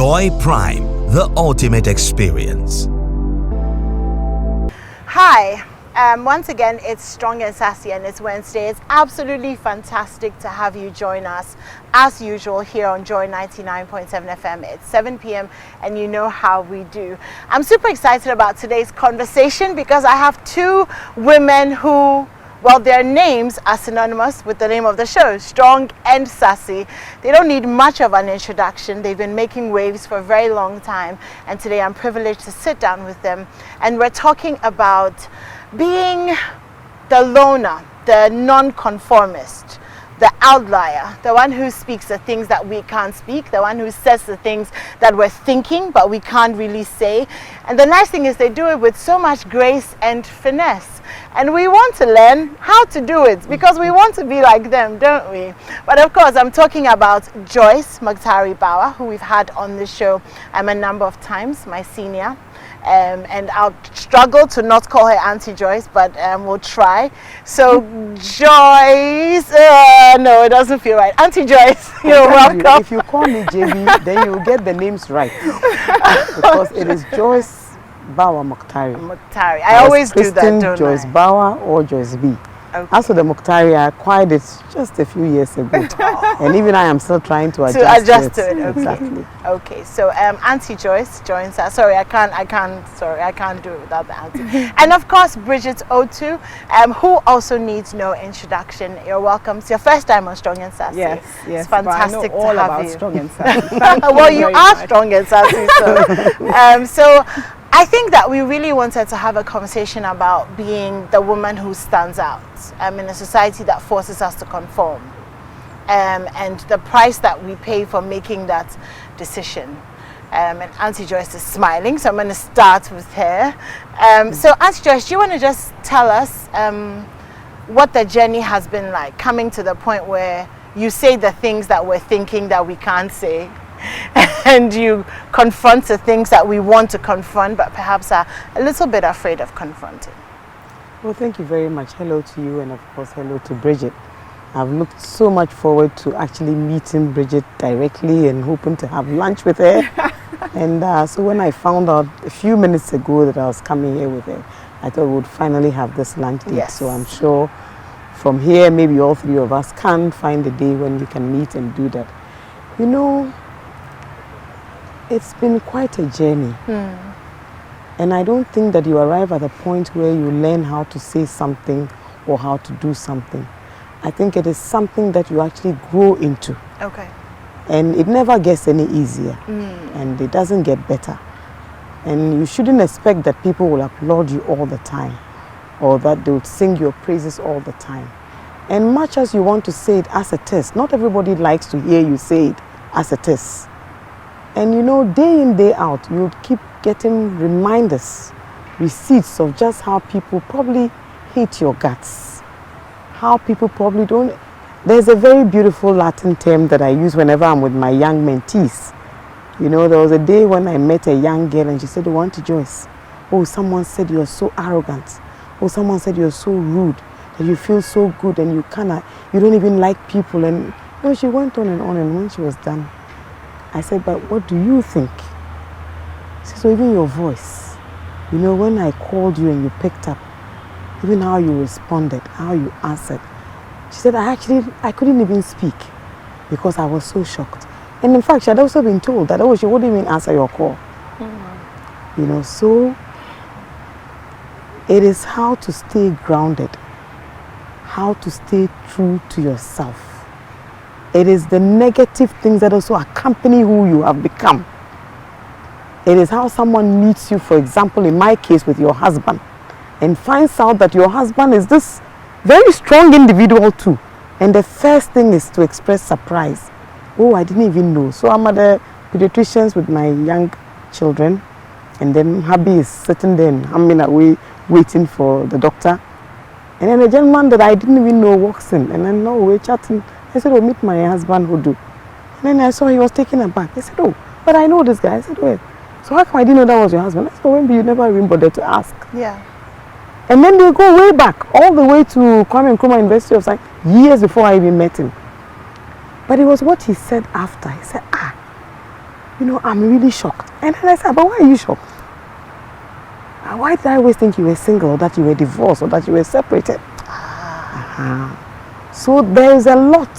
Joy Prime, the ultimate experience. Hi, once again, it's Strong and Sassy and it's Wednesday. It's absolutely fantastic to have you join us as usual here on Joy 99.7 FM. It's 7 p.m. and you know how we do. I'm super excited about today's conversation because I have two women who, well, their names are synonymous with the name of the show, Strong and Sassy. They don't need much of an introduction. They've been making waves for a very long time. And today I'm privileged to sit down with them. And we're talking about being the loner, the non-conformist, the outlier, the one who speaks the things that we can't speak, the one who says the things that we're thinking but we can't really say. And the nice thing is they do it with so much grace and finesse. And we want to learn how to do it because we want to be like them, don't we? But of course, I'm talking about Joyce Bawah, who we've had on the show a number of times, my senior. And I'll struggle to not call her Auntie Joyce, but we'll try. So Joyce, no, it doesn't feel right. Auntie Joyce, you're welcome. If you call me JB, then you'll get the names right. Because it is Joyce Bawah Mogtari. Mogtari. I always do that, don't Joyce I? Bawah or Joyce B. Okay. As for the Mogtari, I acquired it just a few years ago. And even I am still trying to adjust to it. Okay. Exactly. Okay, so Auntie Joyce joins us. Sorry, I can't do it without the auntie. And of course, Bridget Otoo, who also needs no introduction. You're welcome. It's your first time on Strong and Sassy. Yes. It's fantastic I know all to have about you. Strong and Sassy. Well, you are strong and sassy, so I think that we really wanted to have a conversation about being the woman who stands out in a society that forces us to conform, and the price that we pay for making that decision. And Auntie Joyce is smiling, so I'm going to start with her. So Auntie Joyce, do you want to just tell us what the journey has been like, coming to the point where you say the things that we're thinking that we can't say, and you confront the things that we want to confront but perhaps are a little bit afraid of confronting? Well, thank you very much. Hello to you, and of course hello to Bridget. I've looked so much forward to actually meeting Bridget directly and hoping to have lunch with her. And so when I found out a few minutes ago that I was coming here with her, I thought we would finally have this lunch date. Yes. So I'm sure from here maybe all three of us can find a day when we can meet and do that. You know, it's been quite a journey. And I don't think that you arrive at a point where you learn how to say something or how to do something. I think it is something that you actually grow into. Okay. And it never gets any easier. And it doesn't get better. And you shouldn't expect that people will applaud you all the time or that they will sing your praises all the time. And much as you want to say it as a test, not everybody likes to hear you say it as a test. And you know, day in, day out, you keep getting reminders, receipts of just how people probably hate your guts. How people probably don't. There's a very beautiful Latin term that I use whenever I'm with my young mentees. You know, there was a day when I met a young girl and she said, "Oh, Auntie Joyce, oh, someone said you're so arrogant. Oh, someone said you're so rude, that you feel so good and you don't even like people." And you know, she went on, and when she was done, I said, "But what do you think?" She said, "So even your voice, you know, when I called you and you picked up, even how you responded, how you answered." She said, I couldn't even speak because I was so shocked. And in fact, she had also been told that, oh, she wouldn't even answer your call. You know, so it is how to stay grounded, how to stay true to yourself. It is the negative things that also accompany who you have become. It is how someone meets you, for example, in my case with your husband, and finds out that your husband is this very strong individual too. And the first thing is to express surprise. Oh, I didn't even know. So I'm at the pediatricians with my young children, and then hubby is sitting there and humming away, waiting for the doctor. And then a gentleman that I didn't even know walks in, and then we're chatting. I said, "Oh, meet my husband, Hoodoo." And then I saw he was taken aback. I said, "Oh, but I know this guy." I said, "Well, so how come I didn't know that was your husband?" I said, "Well, maybe you never even bothered to ask." Yeah. And then they go way back, all the way to Kwame Nkrumah University of Science, years before I even met him. But it was what he said after. He said, you know, I'm really shocked. And then I said, but why are you shocked? Why did I always think you were single, or that you were divorced, or that you were separated? So there is a lot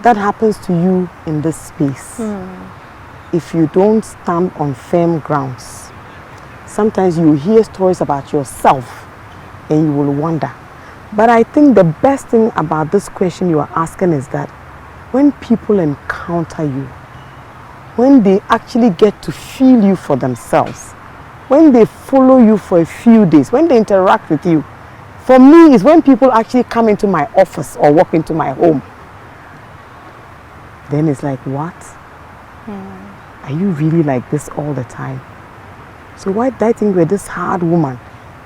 that happens to you in this space. If you don't stand on firm grounds. Sometimes you hear stories about yourself and you will wonder. But I think the best thing about this question you are asking is that when people encounter you, when they actually get to feel you for themselves, when they follow you for a few days, when they interact with you, for me is when people actually come into my office or walk into my home. Then it's like, what? Are you really like this all the time? So why did I think you're this hard woman?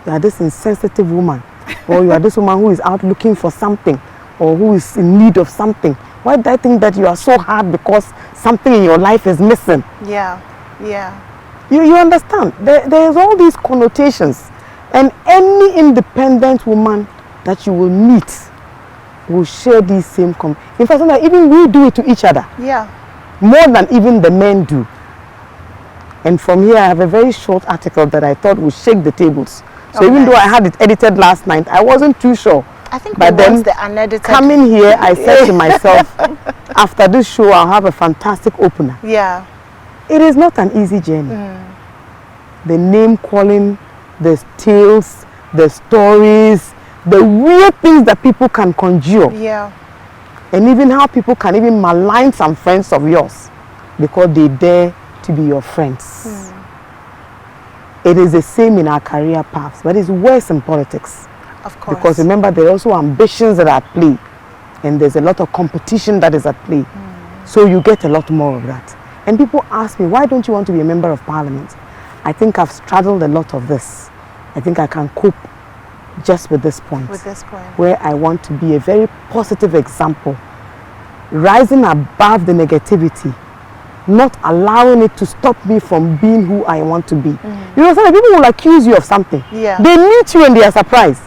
You are this insensitive woman. Or you are this woman who is out looking for something, or who is in need of something. Why did I think that you are so hard because something in your life is missing? Yeah. You understand? There's all these connotations. And any independent woman that you will meet will share these same in fact, sometimes even we do it to each other. Yeah. More than even the men do. And from here I have a very short article that I thought would shake the tables. So even though I had it edited last night, I wasn't too sure. I think but then the unedited. Coming here, I said to myself, after this show, I'll have a fantastic opener. Yeah. It is not an easy journey. The name calling, the tales, the stories, the weird things that people can conjure. Yeah. And even how people can even malign some friends of yours because they dare to be your friends. It is the same in our career paths, but it's worse in politics. Of course. Because remember, there are also ambitions that are at play, and there's a lot of competition that is at play. So you get a lot more of that. And people ask me, why don't you want to be a member of parliament? I think I've straddled a lot of this. I think I can cope just with this point. Where I want to be a very positive example, rising above the negativity, not allowing it to stop me from being who I want to be. You know, some people will accuse you of something. Yeah. They meet you and they are surprised.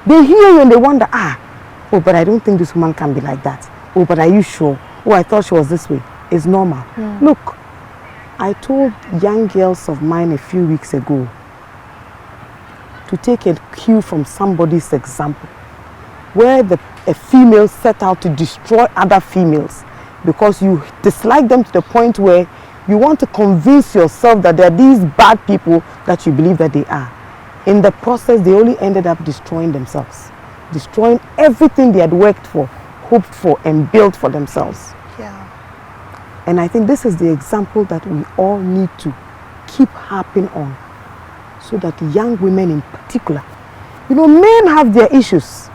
They hear you and they wonder, oh, but I don't think this woman can be like that. Oh, but are you sure? Oh, I thought she was this way. It's normal. Look, I told young girls of mine a few weeks ago to take a cue from somebody's example, where a female set out to destroy other females because you dislike them to the point where you want to convince yourself that they are these bad people that you believe that they are. In the process, they only ended up destroying themselves, destroying everything they had worked for, hoped for, and built for themselves. Yeah. And I think this is the example that we all need to keep harping on, so that young women in particular, you know, men have their issues,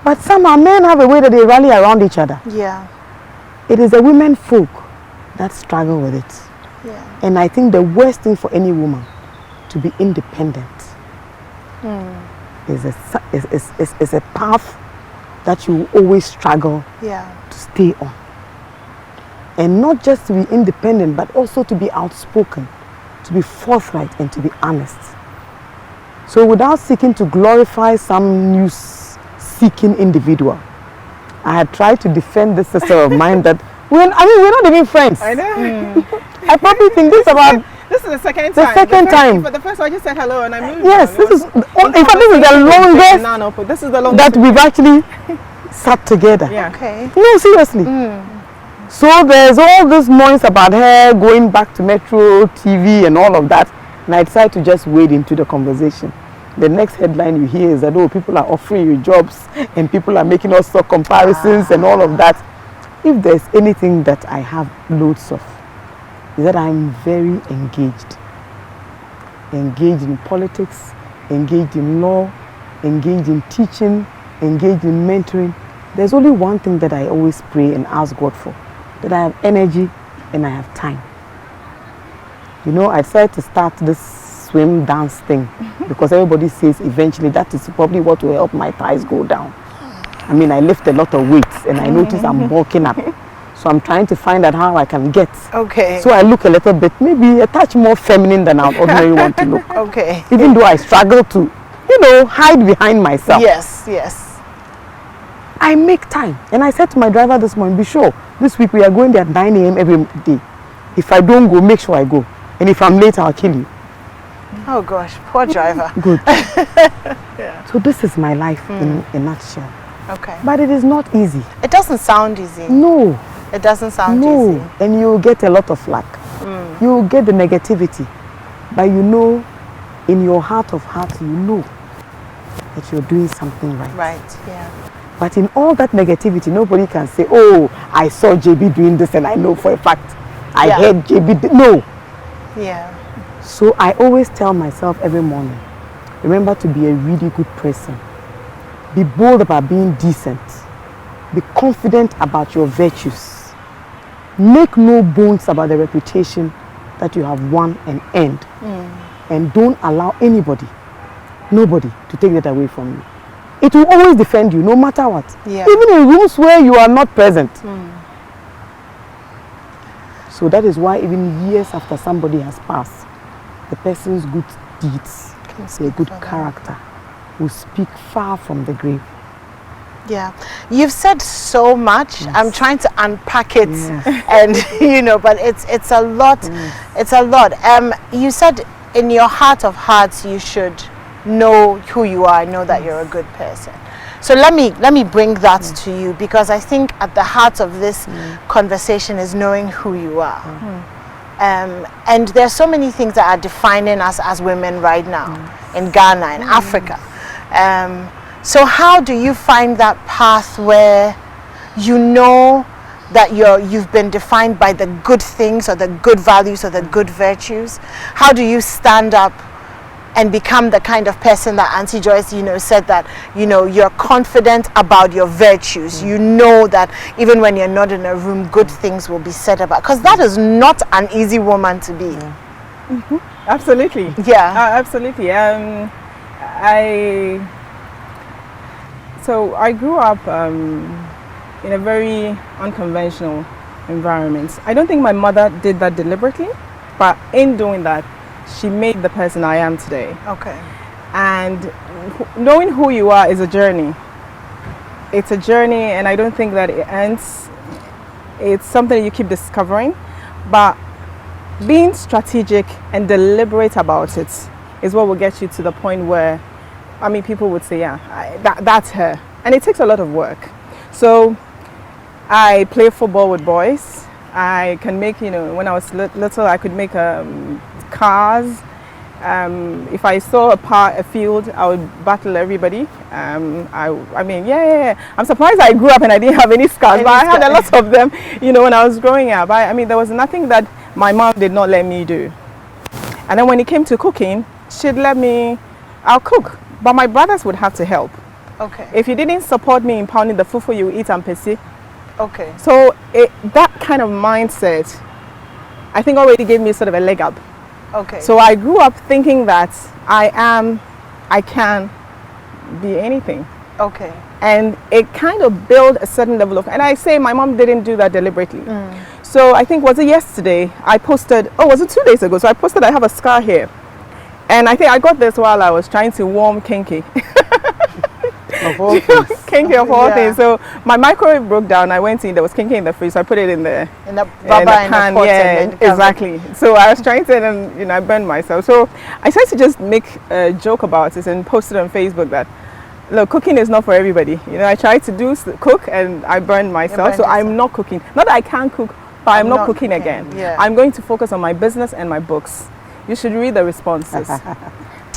but somehow men have a way that they rally around each other. Yeah. It is the women folk that struggle with it. Yeah. And I think the worst thing for any woman to be independent is a path that you always struggle to stay on. And not just to be independent, but also to be outspoken, to be forthright, and to be honest. So without seeking to glorify some news-seeking individual, I had tried to defend this sister of mine that, we're not even friends. I know. I probably think this about... This is the second time. time. For the first one, I just said hello and I moved. Yes, this is... In fact, this is the longest... This is the longest that we've actually sat together. Yeah. Okay. No, seriously. So there's all this noise about her going back to Metro TV and all of that, and I decided to just wade into the conversation. The next headline you hear is that, oh, people are offering you jobs and people are making all sorts of comparisons and all of that. If there's anything that I have loads of, is that I'm very engaged. Engaged in politics, engaged in law, engaged in teaching, engaged in mentoring. There's only one thing that I always pray and ask God for, that I have energy and I have time. You know, I decided to start this swim dance thing because everybody says eventually that is probably what will help my thighs go down. I mean, I lift a lot of weights and I notice I'm bulking up. So I'm trying to find out how I can get. Okay. So I look a little bit, maybe a touch more feminine than I would ordinarily want to look. Okay. Even though I struggle to, you know, hide behind myself. Yes, yes. I make time. And I said to my driver this morning, be sure, this week we are going there at 9 a.m. every day. If I don't go, make sure I go. And if I'm late, I'll kill you. Oh gosh, poor driver. Good. So this is my life in a nutshell. Okay. But it is not easy. It doesn't sound easy. No. It doesn't sound No. easy. And you'll get a lot of flack. You'll get the negativity. But you know, in your heart of hearts, you know that you're doing something right. Right, yeah. But in all that negativity, nobody can say, oh, I saw JB doing this and I know for a fact. I heard JB. No. Yeah. So I always tell myself every morning, remember to be a really good person. Be bold about being decent. Be confident about your virtues. Make no bones about the reputation that you have won and earned. And don't allow anybody, nobody, to take that away from you. It will always defend you, no matter what. Yeah. Even in rooms where you are not present. So that is why even years after somebody has passed, the person's good deeds, their good character, will speak far from the grave. Yeah, you've said so much. Yes. I'm trying to unpack it, Yeah. and but it's a lot. It's a lot. You said in your heart of hearts you should know who you are, know that you're a good person. So let me bring that to you, because I think at the heart of this conversation is knowing who you are. And there's so many things that are defining us as women right now in Ghana and Africa. So how do you find that path where you know that you've been defined by the good things or the good values or the good virtues? How do you stand up and become the kind of person that Auntie Joyce, said that, you're confident about your virtues. You know that even when you're not in a room, good things will be said about. Because that is not an easy woman to be. Absolutely. Yeah. Absolutely. So I grew up in a very unconventional environment. I don't think my mother did that deliberately, but in doing that, she made the person I am today. Okay. And knowing who you are is a journey. It's a journey, and I don't think that it ends. It's something you keep discovering, but being strategic and deliberate about it is what will get you to the point where, people would say, that's her. And it takes a lot of work. So I play football with boys. I can make, when I was little, I could make cars. If I saw a field, I would battle everybody. I'm surprised I grew up and I didn't have any scars, but I had a lot of them, when I was growing up. There was nothing that my mom did not let me do. And then when it came to cooking, she'd let me, I'll cook, but my brothers would have to help. Okay. If you didn't support me in pounding the fufu, you eat and pesi. Okay. So that kind of mindset, I think already gave me sort of a leg up. Okay. So I grew up thinking that I can be anything. Okay. And it kind of built a certain level of, and I say my mom didn't do that deliberately. So I think, was it yesterday, I posted, was it 2 days ago? So I posted I have a scar here. And I think I got this while I was trying to warm kinky. Of all things. Kinky of all things. So my microwave broke down. I went in, there was kinky in the fridge, so I put it in the rubber can. pot. Exactly. So I was trying to, and I burned myself. So I tried to just make a joke about it and post it on Facebook that, look, cooking is not for everybody. I tried to cook and I burned myself. So I'm not cooking. Not that I can't cook, but I'm not cooking again. Yeah. I'm going to focus on my business and my books. You should read the responses.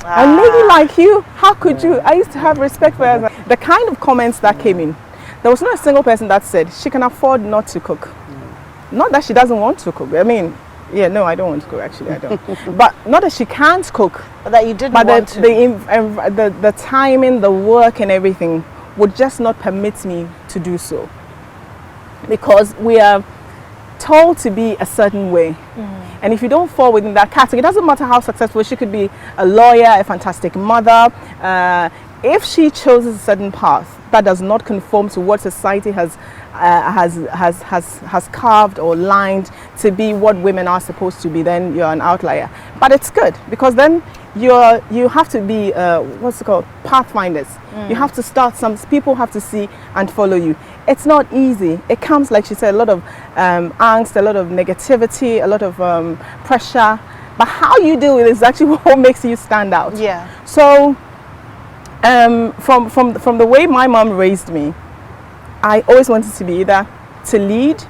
A lady like you, how could you? I used to have respect for her. The kind of comments that came in, there was not a single person that said she can afford not to cook. Not that she doesn't want to cook. I don't want to cook, actually, I don't. But not that she can't cook. But that you didn't want to. The timing, the work and everything would just not permit me to do so. Because we are told to be a certain way. And if you don't fall within that category, it doesn't matter how successful, she could be a lawyer, a fantastic mother. If she chooses a certain path that does not conform to what society has carved or lined to be what women are supposed to be, then you're an outlier. But it's good, because then you have to be pathfinders. You have to start, some people have to see and follow you. it's not easy. It comes, like she said, a lot of angst, a lot of negativity, a lot of pressure. But how you deal with it is actually what makes you stand out. Yeah. So from the way my mom raised me, I always wanted to be either to lead.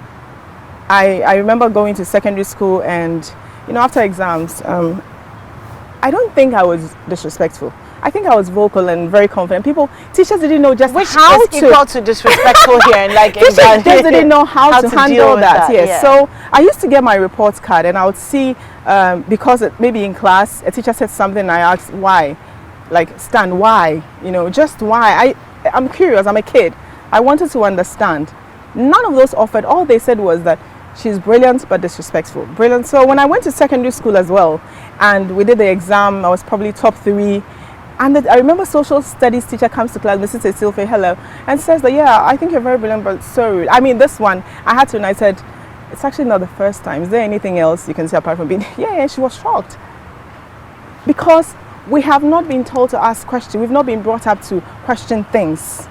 I remember going to secondary school, and after exams, I don't think I was disrespectful. I think I was vocal and very confident. Teachers didn't know just Which how is equal to disrespectful here, and like teachers just didn't know how to handle deal with that. Yes. Yeah. So I used to get my reports card, and I would see because maybe in class a teacher said something, and I asked why, like, Stan, why? Just why? I'm curious. I'm a kid. I wanted to understand. None of those offered. All they said was that she's brilliant but disrespectful. Brilliant. So when I went to secondary school as well, and we did the exam, I was probably top 3. And I remember social studies teacher comes to class, Mrs. Cecil, hello, and says that, yeah, I think you're very brilliant, but so rude. I mean, this one, I had to, and I said, it's actually not the first time. Is there anything else you can say apart from being, yeah, she was shocked. Because we have not been told to ask questions. We've not been brought up to question things.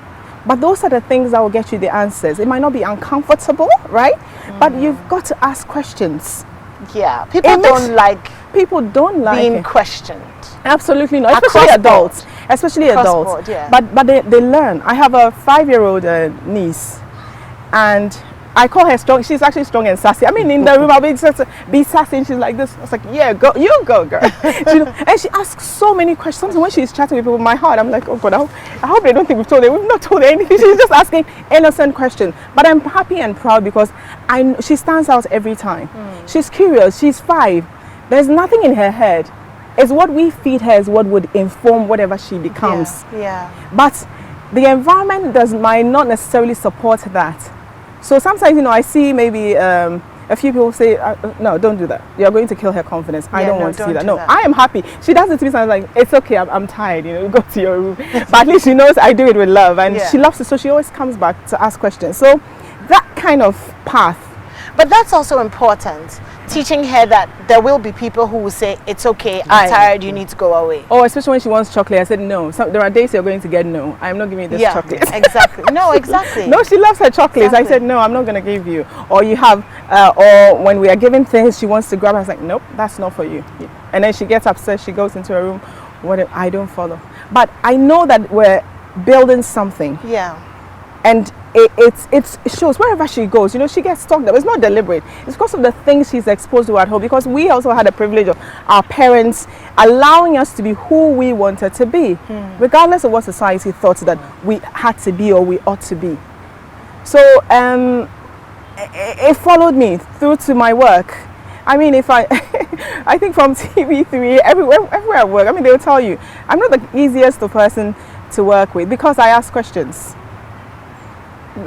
But those are the things that will get you the answers. It might not be uncomfortable, right? But you've got to ask questions. Yeah, people don't like being questioned. Absolutely not, especially adults. Especially adults. Board, yeah. But they learn. I have a 5-year-old niece, and I call her strong. She's actually strong and sassy. I mean, in the room, I'll be sassy, and she's like this. I was like, yeah, go, you go, girl. And she asks so many questions. Sometimes when she's chatting with people, my heart, I'm like, oh God, I hope they don't think we've told her. We've not told her anything. She's just asking innocent questions. But I'm happy and proud because she stands out every time. She's curious. She's 5. There's nothing in her head. It's what we feed her is what would inform whatever she becomes. Yeah. But the environment might not necessarily support that. So sometimes, I see maybe a few people say, no, don't do that. You're going to kill her confidence. I don't want to see that. No, I am happy. She does it to me sometimes like, it's okay, I'm tired, go to your room. But at least she knows I do it with love, and she loves it, so she always comes back to ask questions. So that kind of path. But that's also important. Teaching her that there will be people who will say, it's okay, I'm tired, you need to go away. Oh, especially when she wants chocolate. I said, no. There are days you're going to get no. I'm not giving you this chocolate. Exactly. No, exactly. No, she loves her chocolates. Exactly. I said, no, I'm not going to give you. Or you have, or when we are giving things, she wants to grab. I was like, nope, that's not for you. And then she gets upset. She goes into her room. I don't follow. But I know that we're building something. Yeah. And it shows wherever she goes, she gets stalked up. It's not deliberate. It's because of the things she's exposed to at home, because we also had the privilege of our parents allowing us to be who we wanted to be, regardless of what society thought that we had to be or we ought to be. So it followed me through to my work. I mean, if I think from TV3, everywhere I work, I mean, they'll tell you, I'm not the easiest person to work with because I ask questions.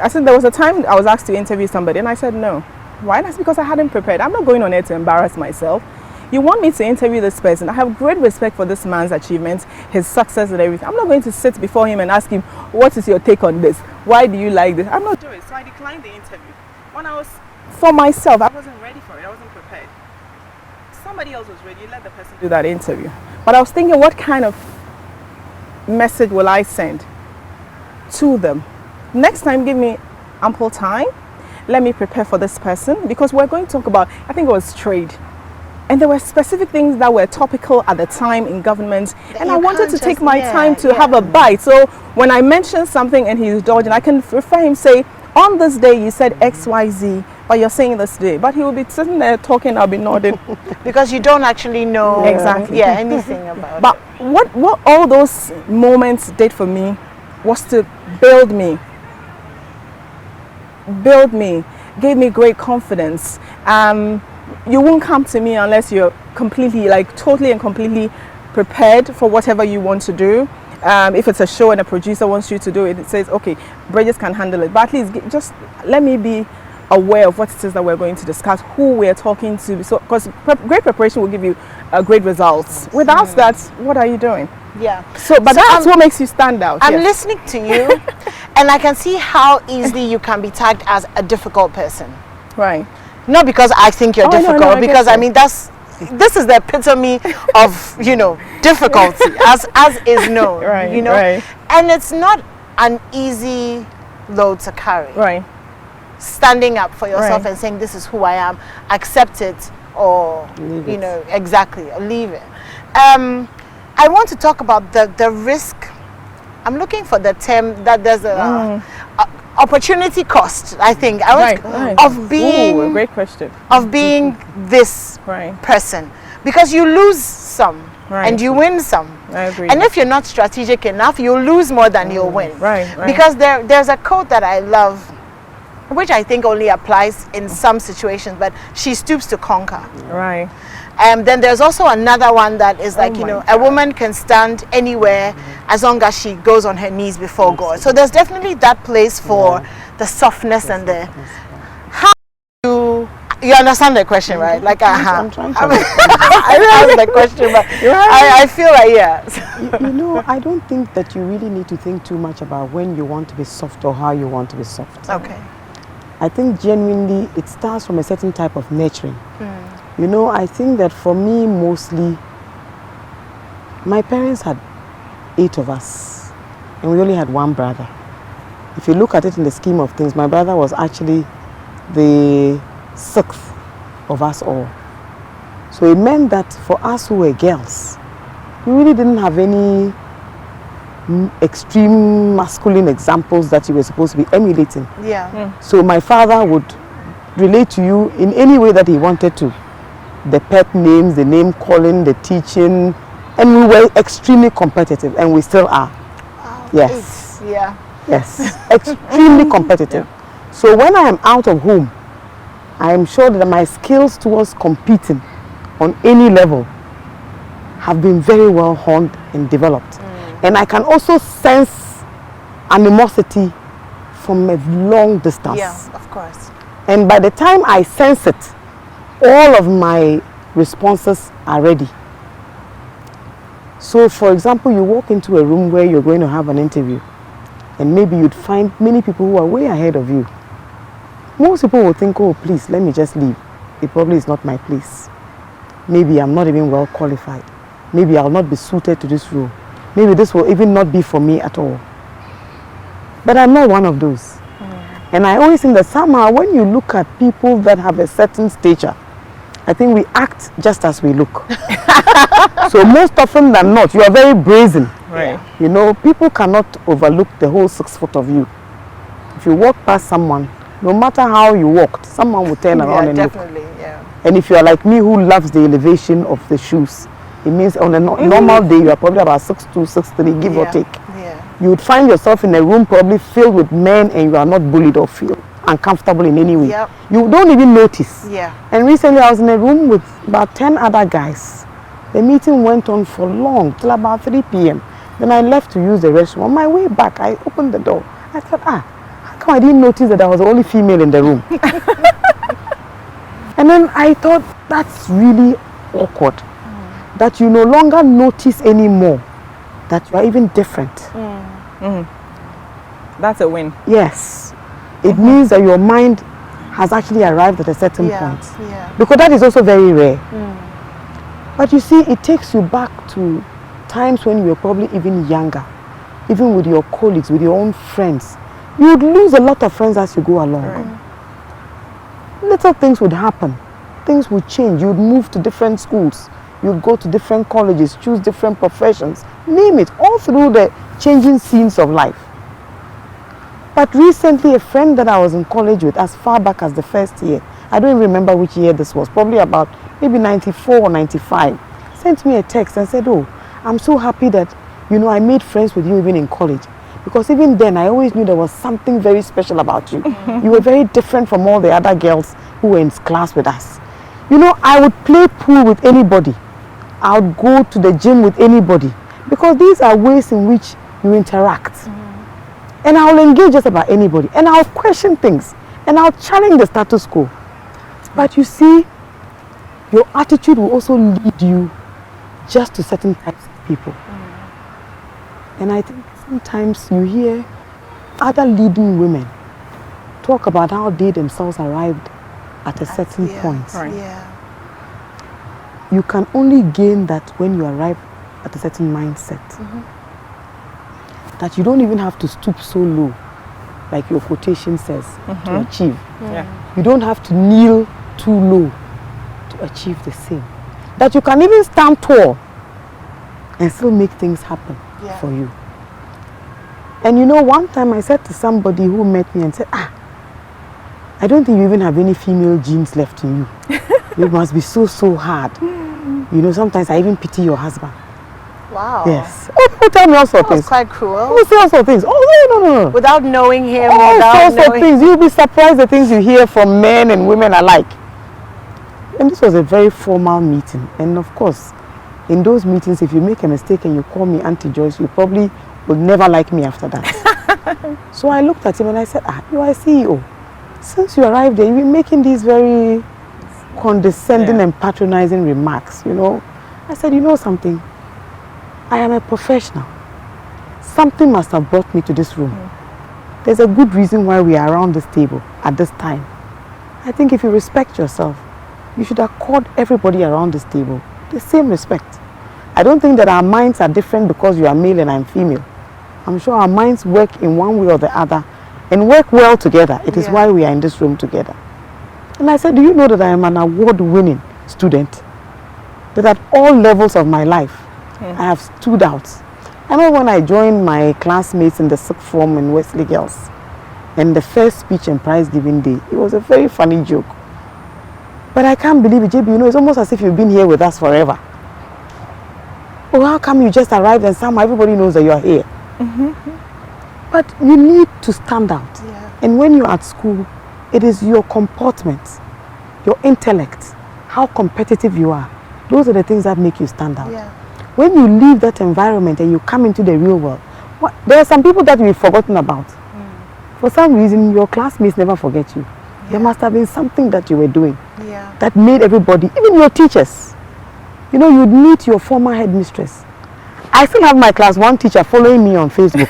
I said there was a time I was asked to interview somebody and I said no. Why? That's because I hadn't prepared. I'm not going on air to embarrass myself. You want me to interview this person. I have great respect for this man's achievements, his success and everything. I'm not going to sit before him and ask him, what is your take on this? Why do you like this? I'm not doing it. So I declined the interview. When I was for myself, I wasn't ready for it. I wasn't prepared. Somebody else was ready. You let the person do that interview. But I was thinking, what kind of message will I send to them? Next time, give me ample time. Let me prepare for this person, because we're going to talk about, I think it was trade. And there were specific things that were topical at the time in government. And I wanted to take my time to have a bite. So when I mention something and he's dodging, I can refer him, say, on this day you said X, Y, Z, but you're saying this day. But he will be sitting there talking, I'll be nodding. Because you don't actually know anything about but it. What all those moments did for me was to build me, gave me great confidence. You won't come to me unless you're completely, totally and completely prepared for whatever you want to do. If it's a show and a producer wants you to do it, it says, okay, Bridget can handle it. But at least just let me be aware of what it is that we're going to discuss, who we're talking to. So, because great preparation will give you great results. Without that, what are you doing? Yeah. But that's what makes you stand out. I'm listening to you, and I can see how easily you can be tagged as a difficult person. Right. Not because I think you're difficult, no, because I mean this is the epitome of difficulty, as is known. Right. And it's not an easy load to carry. Right. Standing up for yourself Right. and saying, this is who I am, accept it, or, Leave you it. know, exactly, or leave it. I want to talk about the risk. I'm looking for the term that there's a opportunity cost, I think. I want Right. of being Ooh, a great question. of being this Right. person, because you lose some Right. and you win some. I agree. And if you're not strategic enough, you'll lose more than you'll win. Right. Right. Because there's a quote that I love, which I think only applies in some situations, but she stoops to conquer. Right. Then there's also another one that is like, Oh you my know, a woman can stand anywhere as long as she goes on her knees before God. So there's definitely that place for the softness and the... How do you understand the question, right? Like, I'm trying to I asked the question, but I feel like, yes. you know, I don't think that you really need to think too much about when you want to be soft or how you want to be soft. Okay. I think genuinely it starts from a certain type of nurturing. You know, I think that for me mostly, my parents had 8 of us and we only had 1 brother. If you look at it in the scheme of things, my brother was actually the 6th of us all. So it meant that for us who were girls, we really didn't have any extreme masculine examples that you were supposed to be emulating. Yeah. So my father would relate to you in any way that he wanted to. The pet names, the name calling, the teaching, and we were extremely competitive, and we still are. Yes. Yeah. Yes, extremely competitive. So when I am out of home, I am sure that my skills towards competing on any level have been very well honed and developed. And I can also sense animosity from a long distance. Yeah, of course. And by the time I sense it, all of my responses are ready. So for example, you walk into a room where you're going to have an interview, and maybe you'd find many people who are way ahead of you. Most people will think, oh please, let me just leave. It probably is not my place. Maybe I'm not even well qualified. Maybe I'll not be suited to this role. Maybe this will even not be for me at all. But I'm not one of those. And I always think that somehow when you look at people that have a certain stature, I think we act just as we look. So most often than not, you are very brazen. Right. You know, people cannot overlook the whole 6 foot of you. If you walk past someone, no matter how you walked, someone will turn around and definitely, look. yeah. And if you are like me who loves the elevation of the shoes, it means on a normal day you are probably about 6'2", 6'3", give or Yeah. take. Yeah. You would find yourself in a room probably filled with men and you are not bullied or feel uncomfortable in any way. Yep. You don't even notice. Yeah. And recently I was in a room with about 10 other guys. The meeting went on for long, till about 3 p.m. Then I left to use the restroom. On my way back, I opened the door. I thought, how come I didn't notice that I was the only female in the room? And then I thought, that's really awkward. That you no longer notice anymore that you are even different. That's a win. Yes. It means that your mind has actually arrived at a certain point. Yeah. Because that is also very rare. But you see, it takes you back to times when you were probably even younger, even with your colleagues, with your own friends. You would lose a lot of friends as you go along. Little things would happen. Things would change. You would move to different schools. You would go to different colleges, choose different professions. Name it, all through the changing scenes of life. But recently, a friend that I was in college with as far back as the first year, I don't even remember which year this was, probably about maybe 94 or 95, sent me a text and said, oh, I'm so happy that, you know, I made friends with you even in college. Because even then, I always knew there was something very special about you. You were very different from all the other girls who were in class with us. You know, I would play pool with anybody. I would go to the gym with anybody. Because these are ways in which you interact. And I will engage just about anybody. And I'll question things. And I'll challenge the status quo. But you see, your attitude will also lead you just to certain types of people. And I think sometimes you hear other leading women talk about how they themselves arrived at a certain point. Right. Yeah. You can only gain that when you arrive at a certain mindset. That you don't even have to stoop so low like your quotation says, to achieve. Yeah. You don't have to kneel too low to achieve the same. That you can even stand tall and still make things happen for you. And you know, one time I said to somebody who met me and said, I don't think you even have any female genes left in you. You must be so hard. You know, sometimes I even pity your husband. Wow. Yes. Oh, people tell me all sorts of things. That's quite cruel. People say all sorts of things. Oh, no. Without knowing him, All without sorts of knowing... things. You'll be surprised the things you hear from men and women alike. And this was a very formal meeting. And of course, in those meetings, if you make a mistake and you call me Auntie Joyce, you probably would never like me after that. So I looked at him and I said, you are a CEO. Since you arrived there, you've been making these very condescending and patronizing remarks, you know. I said, you know something? I am a professional. Something must have brought me to this room. There's a good reason why we are around this table at this time. I think if you respect yourself, you should accord everybody around this table the same respect. I don't think that our minds are different because you are male and I'm female. I'm sure our minds work in one way or the other and work well together. It is why we are in this room together. And I said, do you know that I am an award-winning student? That at all levels of my life, I have stood out. I remember when I joined my classmates in the sixth form in Wesley Girls, and the first speech and prize giving day, it was a very funny joke. But I can't believe it, JB, you know, it's almost as if you've been here with us forever. Oh, how come you just arrived and somehow everybody knows that you're here? But you need to stand out. And when you're at school, it is your comportment, your intellect, how competitive you are. Those are the things that make you stand out. When you leave that environment and you come into the real world, there are some people that we've forgotten about. For some reason, your classmates never forget you. There must have been something that you were doing that made everybody, even your teachers. You know, you'd meet your former headmistress. I still have my class 1 teacher following me on Facebook.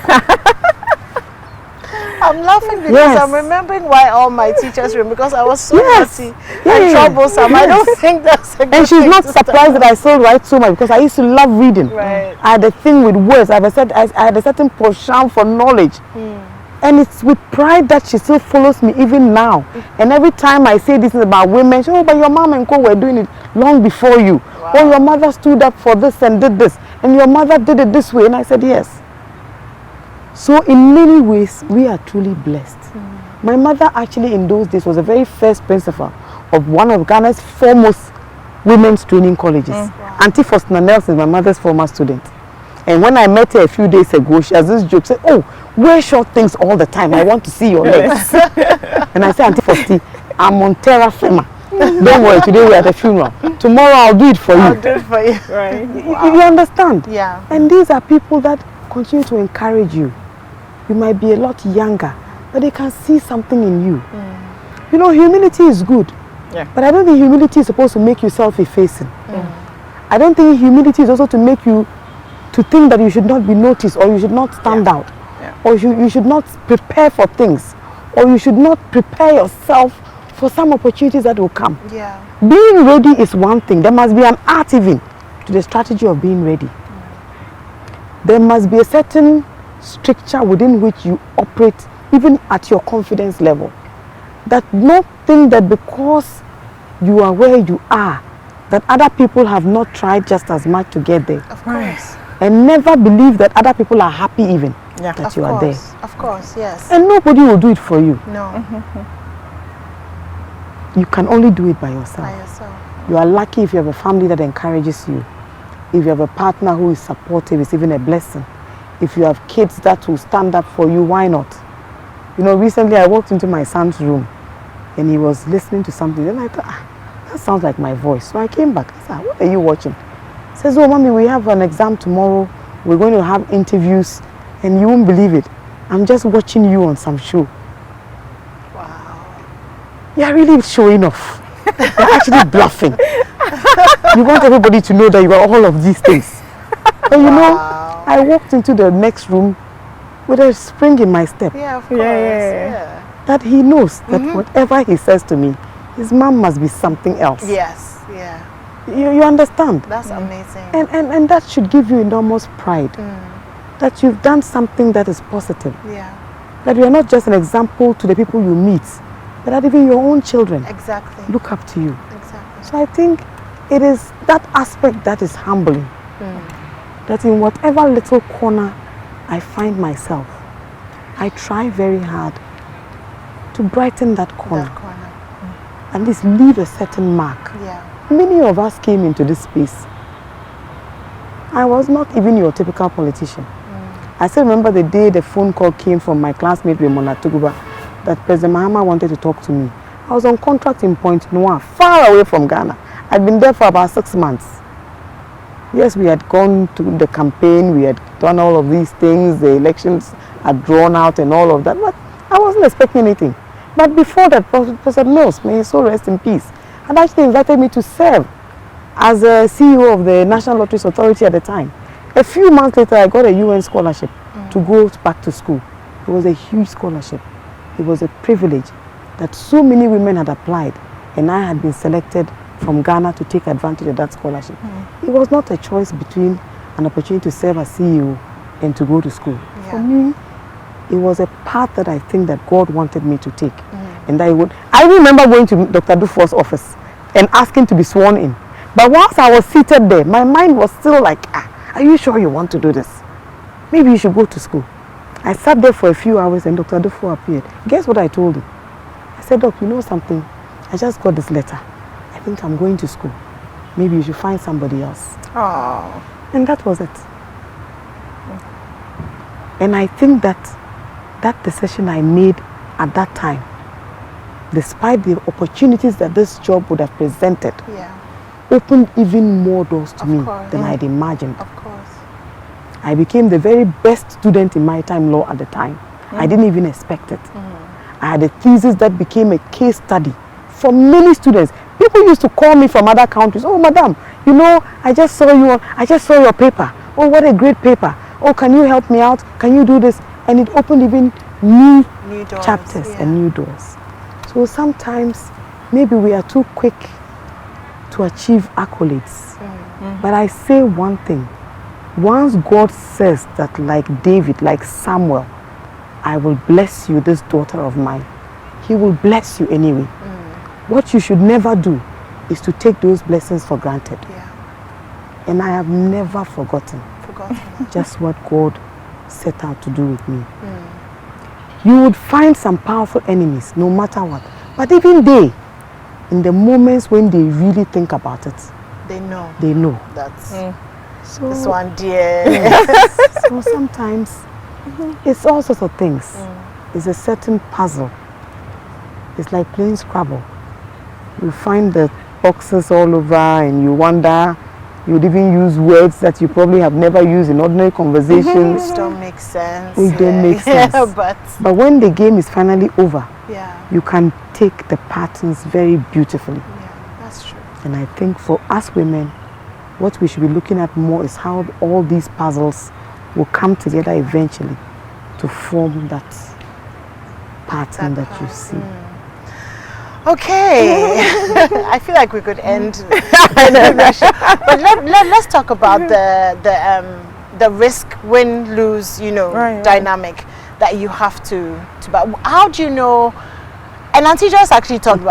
I'm laughing because I'm remembering why all my teachers were, because I was so naughty and troublesome. I don't think that's a good And she's thing not to surprised that I still write so much because I used to love reading. Right. I had a thing with words. I had a certain penchant for knowledge. And it's with pride that she still follows me even now. And every time I say this about women, she says, oh, but your mom and co were doing it long before you. Wow. Oh, your mother stood up for this and did this. And your mother did it this way. And I said, yes. So in many ways, we are truly blessed. My mother actually in those days was the very first principal of one of Ghana's foremost women's training colleges. Wow. Auntie Faustina Nelson is my mother's former student. And when I met her a few days ago, she has this joke, said, oh, wear short things all the time. I want to see your legs. And I said, Auntie Faustina, I'm on terra firma. Don't worry, today we're at the funeral. Tomorrow I'll do it for you. I'll do it for you. Right. You understand? Yeah. And these are people that continue to encourage you. You might be a lot younger, but they can see something in you. You know, humility is good. But I don't think humility is supposed to make you self-effacing. I don't think humility is also to make you to think that you should not be noticed, or you should not stand out, or you should not prepare for things, or you should not prepare yourself for some opportunities that will come. Being ready is one thing. There must be an art even to the strategy of being ready. There must be a certain structure within which you operate, even at your confidence level. That not think that because you are where you are, that other people have not tried just as much to get there. Of course. And never believe that other people are happy even that you are there. Of course, yes. And nobody will do it for you. No. You can only do it by yourself. By yourself. You are lucky if you have a family that encourages you. If you have a partner who is supportive, it's even a blessing. If you have kids that will stand up for you, why not? You know, recently I walked into my son's room and he was listening to something. And I thought, that sounds like my voice. So I came back. I said, what are you watching? He says, oh, mommy, we have an exam tomorrow. We're going to have interviews and you won't believe it. I'm just watching you on some show. Wow. You're really showing off. You're actually bluffing. You want everybody to know that you are all of these things. But you know, I walked into the next room with a spring in my step. Yeah, of course. Yeah. That he knows that whatever he says to me, his mom must be something else. Yes, yeah. You understand? That's amazing. And that should give you enormous pride. That you've done something that is positive. Yeah. that you are not just an example to the people you meet, but that even your own children Exactly. look up to you. Exactly. So I think it is that aspect that is humbling. That in whatever little corner I find myself, I try very hard to brighten that corner. That corner. At least leave a certain mark. Yeah. Many of us came into this space. I was not even your typical politician. I still remember the day the phone call came from my classmate Raymond Atuguba that President Mahama wanted to talk to me. I was on contract in Point Noir, far away from Ghana. I'd been there for about 6 months. Yes, we had gone to the campaign, we had done all of these things, the elections had drawn out and all of that, but I wasn't expecting anything. But before that, President Mills, may his soul rest in peace, had actually invited me to serve as a CEO of the National Lotteries Authority at the time. A few months later, I got a UN scholarship to go back to school. It was a huge scholarship. It was a privilege that so many women had applied, and I had been selected from Ghana to take advantage of that scholarship. It was not a choice between an opportunity to serve as CEO and to go to school. Yeah. For me, it was a path that I think that God wanted me to take. And I remember going to Dr. Dufour's office and asking to be sworn in. But whilst I was seated there, my mind was still like, are you sure you want to do this? Maybe you should go to school. I sat there for a few hours and Dr. Dufour appeared. Guess what I told him? I said, Doc, you know something? I just got this letter. I think I'm going to school. Maybe you should find somebody else. Oh. And that was it. And I think that that decision I made at that time, despite the opportunities that this job would have presented, opened even more doors to me than I'd imagined. Of course. I became the very best student in maritime law at the time. I didn't even expect it. I had a thesis that became a case study for many students. People used to call me from other countries. Oh, madam, you know, I just saw your paper. Oh, what a great paper. Oh, can you help me out? Can you do this? And it opened even new doors, chapters and new doors. So sometimes maybe we are too quick to achieve accolades. But I say one thing. Once God says that, like David, like Samuel, I will bless you, this daughter of mine, He will bless you anyway. What you should never do is to take those blessings for granted. And I have never forgotten just what God set out to do with me. You would find some powerful enemies, no matter what. But even they, in the moments when they really think about it, they know. They know. That's so, this one, dear. So sometimes it's all sorts of things. It's a certain puzzle. It's like playing Scrabble. You find the boxes all over and you wonder, you'd even use words that you probably have never used in ordinary conversations. Which don't make sense. Which don't make sense. But when the game is finally over, you can take the patterns very beautifully. That's true. And I think for us women, what we should be looking at more is how all these puzzles will come together eventually to form that pattern that you see. Okay, I feel like we could end, but let's talk about the risk win lose, dynamic that you have to. But how do you know? And Auntie Joyce actually talked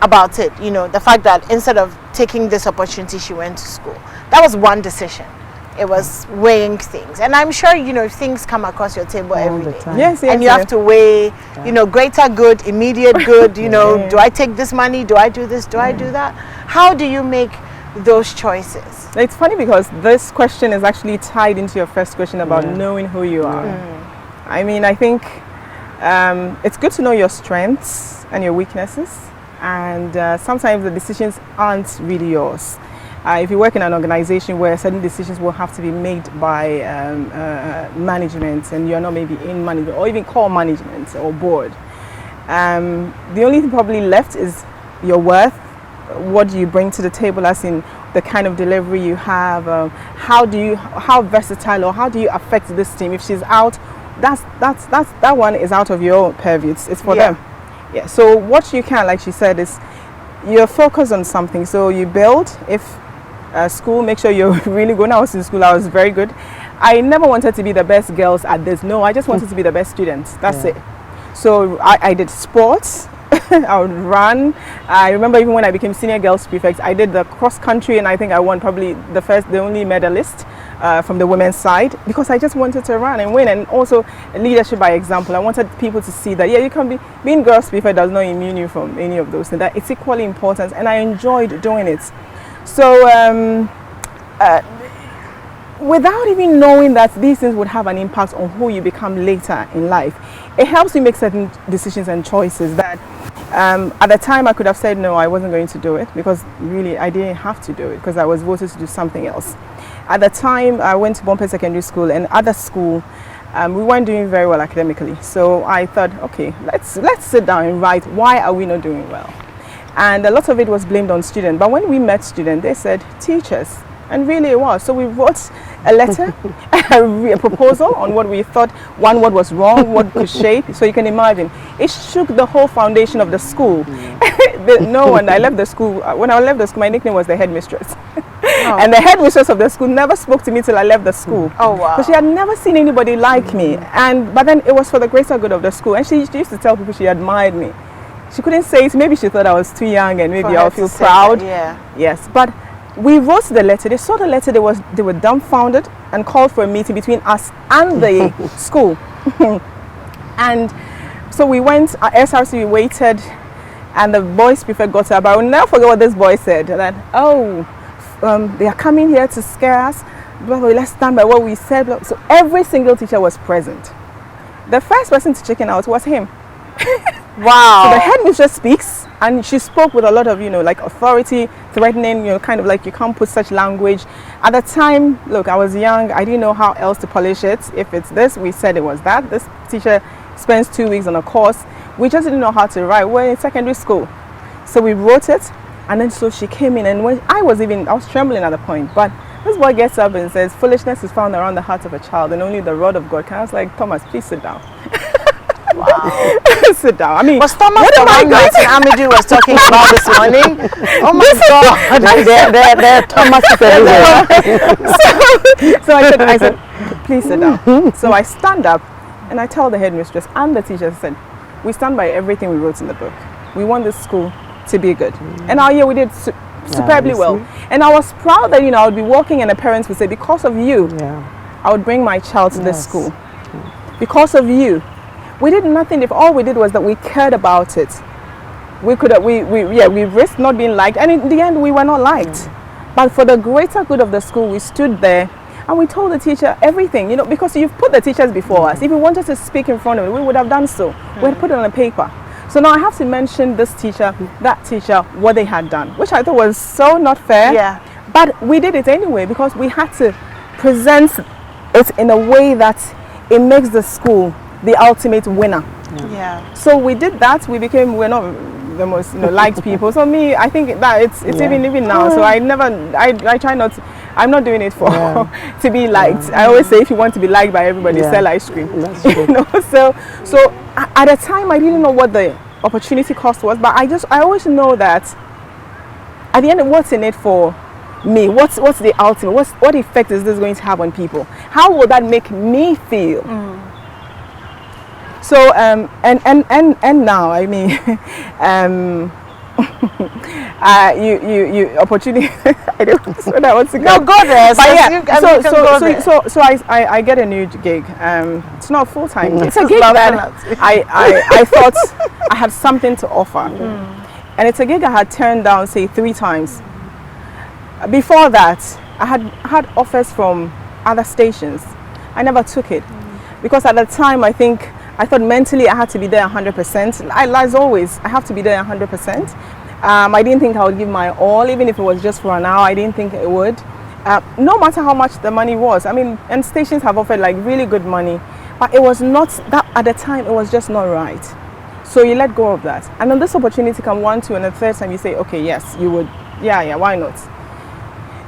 about it. The fact that instead of taking this opportunity, she went to school. That was one decision. It was weighing things, and I'm sure if things come across your table every day. Yes, and you have to weigh, greater good, immediate good. Do I take this money? Do I do this? Do I do that? How do you make those choices? It's funny because this question is actually tied into your first question about knowing who you are. I mean, I think it's good to know your strengths and your weaknesses, and sometimes the decisions aren't really yours. If you work in an organization where certain decisions will have to be made by management and you're not maybe in management or even core management or board, the only thing probably left is your worth. What do you bring to the table, as in the kind of delivery you have, how versatile or how do you affect this team? If she's out, that one is out of your purview. It's for them. Yeah. So what you can, like she said, is you're focused on something. So you build. If school, make sure you're really good. When I was in school, I was very good. I never wanted to be the best girls at this. No, I just wanted to be the best student. That's it. So I did sports. I would run. I remember even when I became senior girls prefect, I did the cross country, and I think I won probably the only medalist from the women's side, because I just wanted to run and win, and also leadership by example. I wanted people to see that, yeah, you can being girls prefect does not immune you from any of those things, that it's equally important, and I enjoyed doing it. So without even knowing that these things would have an impact on who you become later in life, it helps you make certain decisions and choices that at the time I could have said no, I wasn't going to do it, because really I didn't have to do it, because I was voted to do something else. At the time I went to Bompay Secondary School, and at the school we weren't doing very well academically, so I thought, okay, let's sit down and write why are we not doing well. And a lot of it was blamed on students, but when we met students, they said teachers, and really it was. So we wrote a letter, a proposal on what we thought, one, what was wrong, what could shape. So you can imagine, it shook the whole foundation of the school. No one, I left the school, when I left the school, my nickname was the headmistress. Oh. And the headmistress of the school never spoke to me till I left the school. Oh wow. Because she had never seen anybody like me. But then it was for the greater good of the school. And she used to tell people she admired me. She couldn't say it, maybe she thought I was too young and maybe I'll feel proud. Yeah. Yes, but we wrote the letter, they saw the letter, they were dumbfounded and called for a meeting between us and the school. And so we went, at SRC we waited, and the boys prefect got up. I will never forget what this boy said, that, they are coming here to scare us, blah, blah, let's stand by what we said. Blah. So every single teacher was present. The first person to chicken out was him. Wow. So the headmistress speaks, and she spoke with a lot of, like authority, threatening, kind of like you can't put such language. At the time, look, I was young, I didn't know how else to polish it. If it's this, we said it was that. This teacher spends 2 weeks on a course. We just didn't know how to write. We're in secondary school. So we wrote it, and then so she came in, and when I was trembling at the point, but this boy gets up and says, foolishness is found around the heart of a child, and only the rod of God can. I was like, Thomas, please sit down. Wow. Sit down. I mean, was Thomas the one that Anim-Addo was talking about this morning? Oh my God! There are Thomases everywhere. So I said, please sit down. So I stand up and I tell the headmistress and the teacher, I said, we stand by everything we wrote in the book. We want this school to be good. And our year we did superbly well. And I was proud that I would be walking and the parents would say, because of you, I would bring my child to this school. Because of you. We did nothing if all we did was that we cared about it. We risked not being liked, and in the end we were not liked. But for the greater good of the school, we stood there and we told the teacher everything, because you've put the teachers before us. If we wanted to speak in front of it, we would have done so. We had put it on a paper. So now I have to mention this teacher, that teacher, what they had done, which I thought was so not fair. Yeah. But we did it anyway, because we had to present it in a way that it makes the school the ultimate winner. Yeah. So we did that. We're not the most liked people. So me, I think that it's even now. So I try not. I'm not doing it for to be liked. I always say if you want to be liked by everybody, sell ice cream. That's true. So at the time I didn't know what the opportunity cost was, but I always know that at the end, what's in it for me? What's the ultimate? What effect is this going to have on people? How will that make me feel? So and now, I mean, you opportunity. I don't know where I want to go. No, go there. But yeah, so I get a new gig. It's not full time. It's a gig that I thought I had something to offer, and it's a gig I had turned down, say 3 times. Before that, I had offers from other stations. I never took it because at the time I thought mentally I had to be there 100%. As always, I have to be there 100%. I didn't think I would give my all, even if it was just for an hour. I didn't think it would. No matter how much the money was. I mean, and stations have offered like really good money, but it was not that at the time. It was just not right. So you let go of that, and then this opportunity come 1, 2, and the third time you say, okay, yes, you would. Yeah, why not?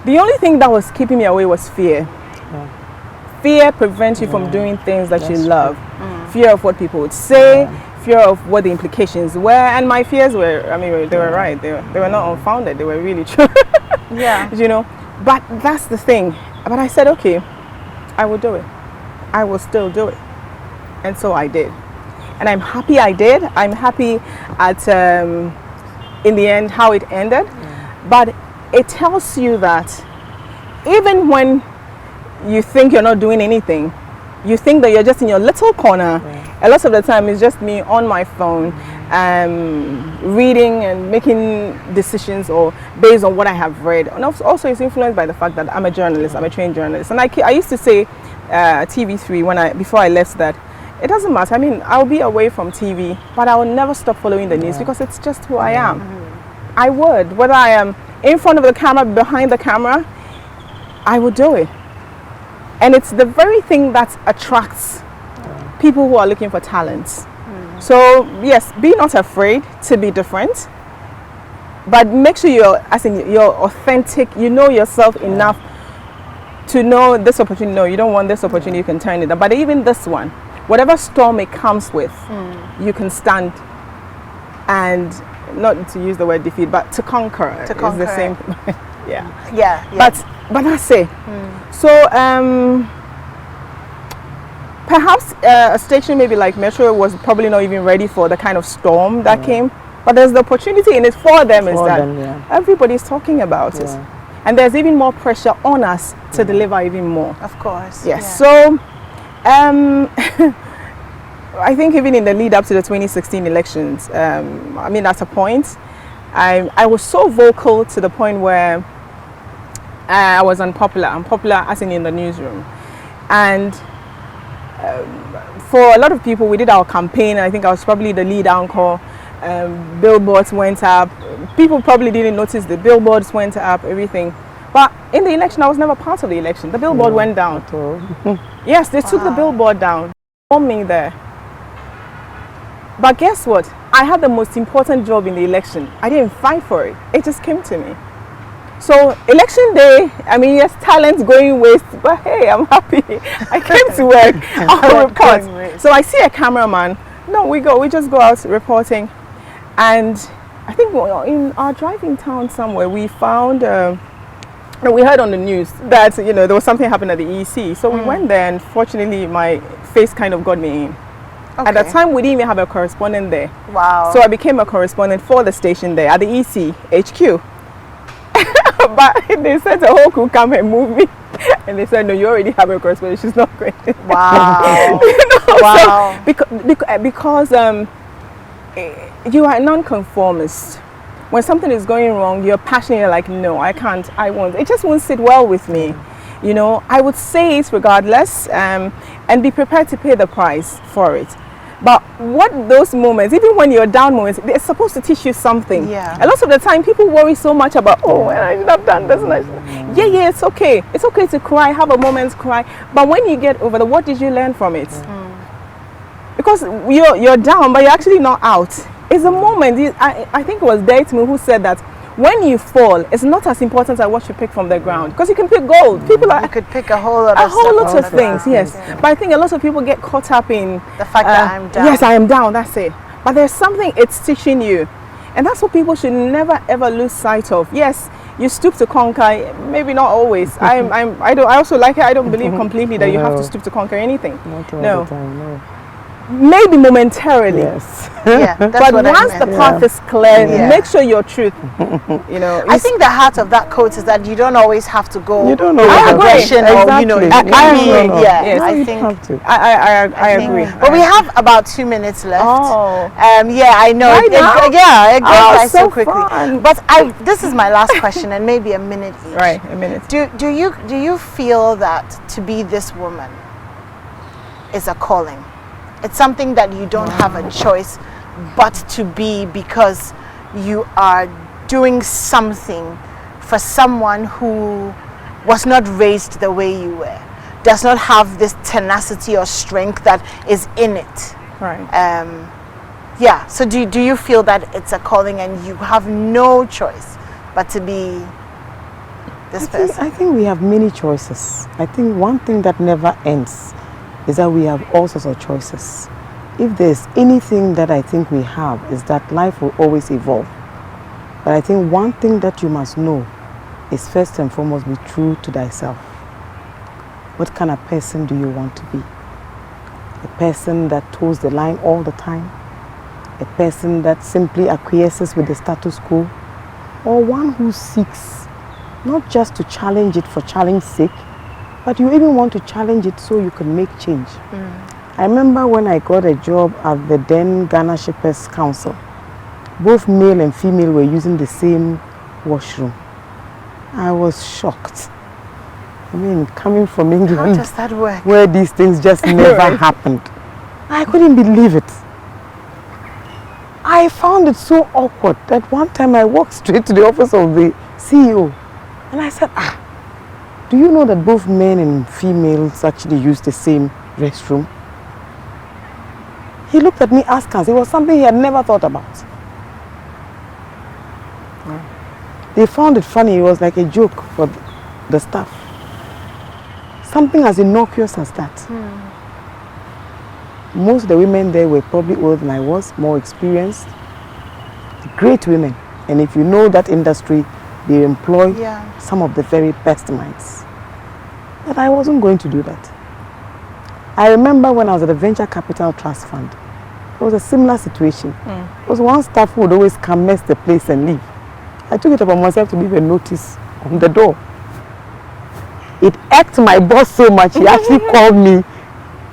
The only thing that was keeping me away was fear. Fear prevents you from doing things that you love. Fear of what people would say, fear of what the implications were, and my fears were, they were right. They were not unfounded. They were really true. But that's the thing. But I said, okay, I will do it. I will still do it. And so I did. and I'm happy I did. I'm happy at in the end how it ended. But it tells you that even when you think you're not doing anything, you think that you're just in your little corner. A lot of the time it's just me on my phone, reading and making decisions or based on what I have read. And also it's influenced by the fact that I'm a journalist, I'm a trained journalist. And I used to say TV3 before I left that it doesn't matter. I mean, I'll be away from TV, but I will never stop following the news because it's just who I am. I would, whether I am in front of the camera, behind the camera, I would do it. And it's the very thing that attracts people who are looking for talents. So yes, be not afraid to be different, but make sure you're authentic. You know yourself enough to know this opportunity. No, you don't want this opportunity. You can turn it down. But even this one, whatever storm it comes with, you can stand and not to use the word defeat, but to conquer. To conquer. It's the same. Yeah. But that's it. So perhaps a station maybe like Metro was probably not even ready for the kind of storm that came. But there's the opportunity in it for them everybody's talking about it. And there's even more pressure on us to deliver even more. Of course. Yes. So I think even in the lead up to the 2016 elections, I mean, at a point, I was so vocal to the point where I was unpopular. Unpopular as in the newsroom. And for a lot of people, we did our campaign. I think I was probably the lead anchor. Billboards went up. People probably didn't notice the billboards went up, everything. But in the election, I was never part of the election. The billboard went down. Yes, they took the billboard down. Me there. But guess what? I had the most important job in the election. I didn't fight for it. It just came to me. So election day, I mean, yes, talent's going waste, but hey, I'm happy. I came to work. I'll report. So I see a cameraman. No, we just go out reporting. And I think in our driving town somewhere, we found, we heard on the news that, there was something happened at the EC. So we went there, and fortunately, my face kind of got me in. Okay. At that time, we didn't even have a correspondent there. Wow. So I became a correspondent for the station there at the EC HQ. But they said the whole crew come and move me. And they said, no, you already have a correspondent. She's not going. Wow. Wow. So, because you are a non-conformist. When something is going wrong, you're passionate, like, no, I can't, I won't. It just won't sit well with me. I would say it regardless, and be prepared to pay the price for it. But what those moments, even when you're down moments, they're supposed to teach you something. Yeah. A lot of the time, people worry so much about, I should have done this. Yeah, it's okay. It's okay to cry, have a moment's cry. But when you get over what did you learn from it? Because you're down, but you're actually not out. It's a moment. I think it was Aide who said that when you fall, it's not as important as what you pick from the ground. Because you can pick gold. You could pick a whole lot of things, yes. Yeah. But I think a lot of people get caught up in the fact that I'm down. Yes, I am down, that's it. But there's something it's teaching you. And that's what people should never ever lose sight of. Yes, you stoop to conquer, maybe not always. I also like it. I don't believe completely that you have to stoop to conquer anything. Not all the time, no. Maybe momentarily. Yes. Yeah, that's but what once the path is clear, make sure your truth. I think the heart of that quote is that you don't always have to go. You don't know aggression or I agree. Yeah, I think I agree. But we have about 2 minutes left. Oh. Yeah, I know. Right now? It goes by so quickly. Fun. But this is my last question, and maybe a minute each. Right, a minute. Do you feel that to be this woman is a calling? It's something that you don't have a choice but to be, because you are doing something for someone who was not raised the way you were, does not have this tenacity or strength that is in it. Right. Yeah. So do you feel that it's a calling and you have no choice but to be this person? I think we have many choices. I think one thing that never ends is that we have all sorts of choices. If there's anything that I think we have, is that life will always evolve. But I think one thing that you must know is, first and foremost, be true to thyself. What kind of person do you want to be? a person that toes the line all the time, a person that simply acquiesces with the status quo, or one who seeks not just to challenge it for challenge's sake, but you even want to challenge it so you can make change. I remember when I got a job at the then Ghana Shippers Council, both male and female were using the same washroom. I was shocked. I mean, coming from England, How does that work? where these things just never happened, I couldn't believe it. I found it so awkward that one time I walked straight to the office of the CEO and I said, do you know that both men and females actually use the same restroom? He looked at me askance. It was something he had never thought about. They found it funny. It was like a joke for the staff. Something as innocuous as that. Most of the women there were probably older than I was, more experienced. Great women. And if you know that industry, they employ some of the very best minds. But I wasn't going to do that. I remember when I was at the Venture Capital Trust Fund, it was a similar situation. There was one staff who would always come, mess the place and leave. I took it upon myself to leave a notice on the door. It irked my boss so much, he actually called me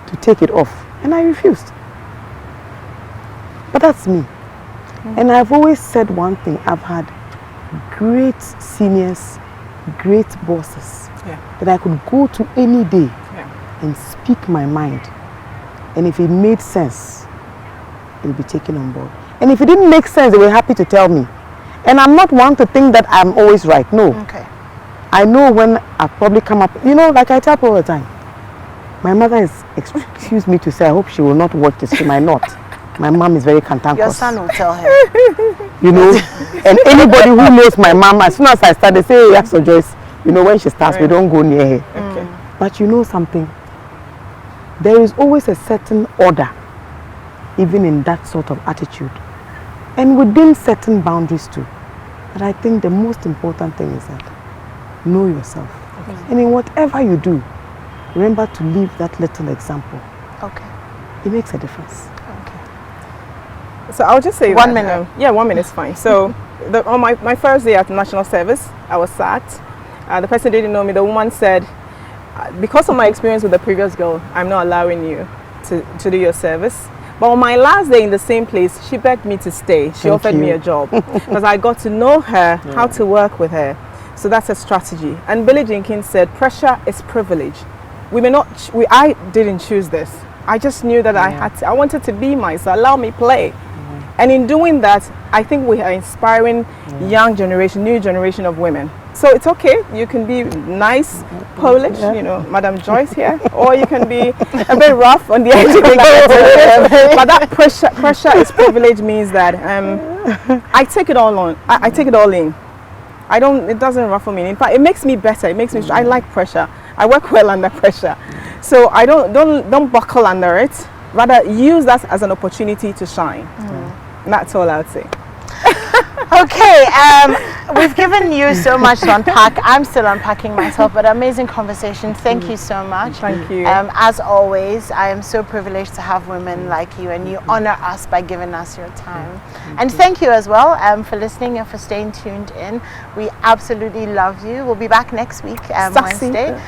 to take it off. And I refused. But that's me. And I've always said one thing, I've had great seniors, great bosses that I could go to any day and speak my mind. And if it made sense, it would be taken on board. And if it didn't make sense, they were happy to tell me. And I'm not one to think that I'm always right, no. I know when I probably come up, you know, like I tell people all the time, my mother is, excuse me to say, I hope she will not watch this, she might not. My mom is very cantankerous. Your son will tell her. You know, and anybody who knows my mom, as soon as I start, they say, hey, yes, so Joyce, you know, when she starts, we don't go near her. But you know something? There is always a certain order, even in that sort of attitude. And within certain boundaries too. But I think the most important thing is that know yourself. And in whatever you do, remember to leave that little example. It makes a difference. So I'll just say 1 minute. Yeah, 1 minute is fine. So on my first day at national service, I was sacked. The person didn't know me. The woman said, because of my experience with the previous girl, I'm not allowing you to do your service. But on my last day in the same place, she begged me to stay. She offered me a job because I got to know her, how to work with her. So that's a strategy. And Billie Jenkins said, pressure is privilege. I didn't choose this. I just knew that I wanted to be myself, allow me play. And in doing that, I think we are inspiring young generation, new generation of women. So it's okay, you can be nice, Polish, you know, Madam Joyce here, or you can be a bit rough on the edge. But that pressure is privilege means that I take it all on. I take it all in. It doesn't ruffle me. In fact, it makes me better. It makes me. I like pressure. I work well under pressure. So I don't buckle under it. Rather, use that as an opportunity to shine. And that's all I would say. Okay, we've given you so much to unpack. I'm still unpacking myself, but amazing conversation. Thank you so much. Thank you. As always, I am so privileged to have women like you, and you honor us by giving us your time. And thank you as well for listening and for staying tuned in. We absolutely love you. We'll be back next week, Wednesday,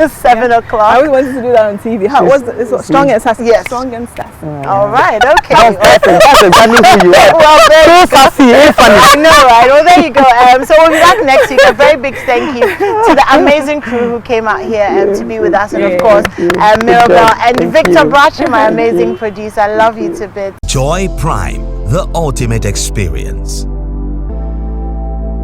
7 o'clock. I always wanted to do that on TV. How was it? Strong and sassy. Yes. Strong and sassy. All right, okay. That's exactly who you are. Well, so sassy, funny. I know, right? Well, there you go. So we'll be back next week. A very big thank you to the amazing crew who came out here to be with us, and of course, Mirabel and Victor Brachi, my amazing producer. I love you to bits. Joy Prime, the ultimate experience.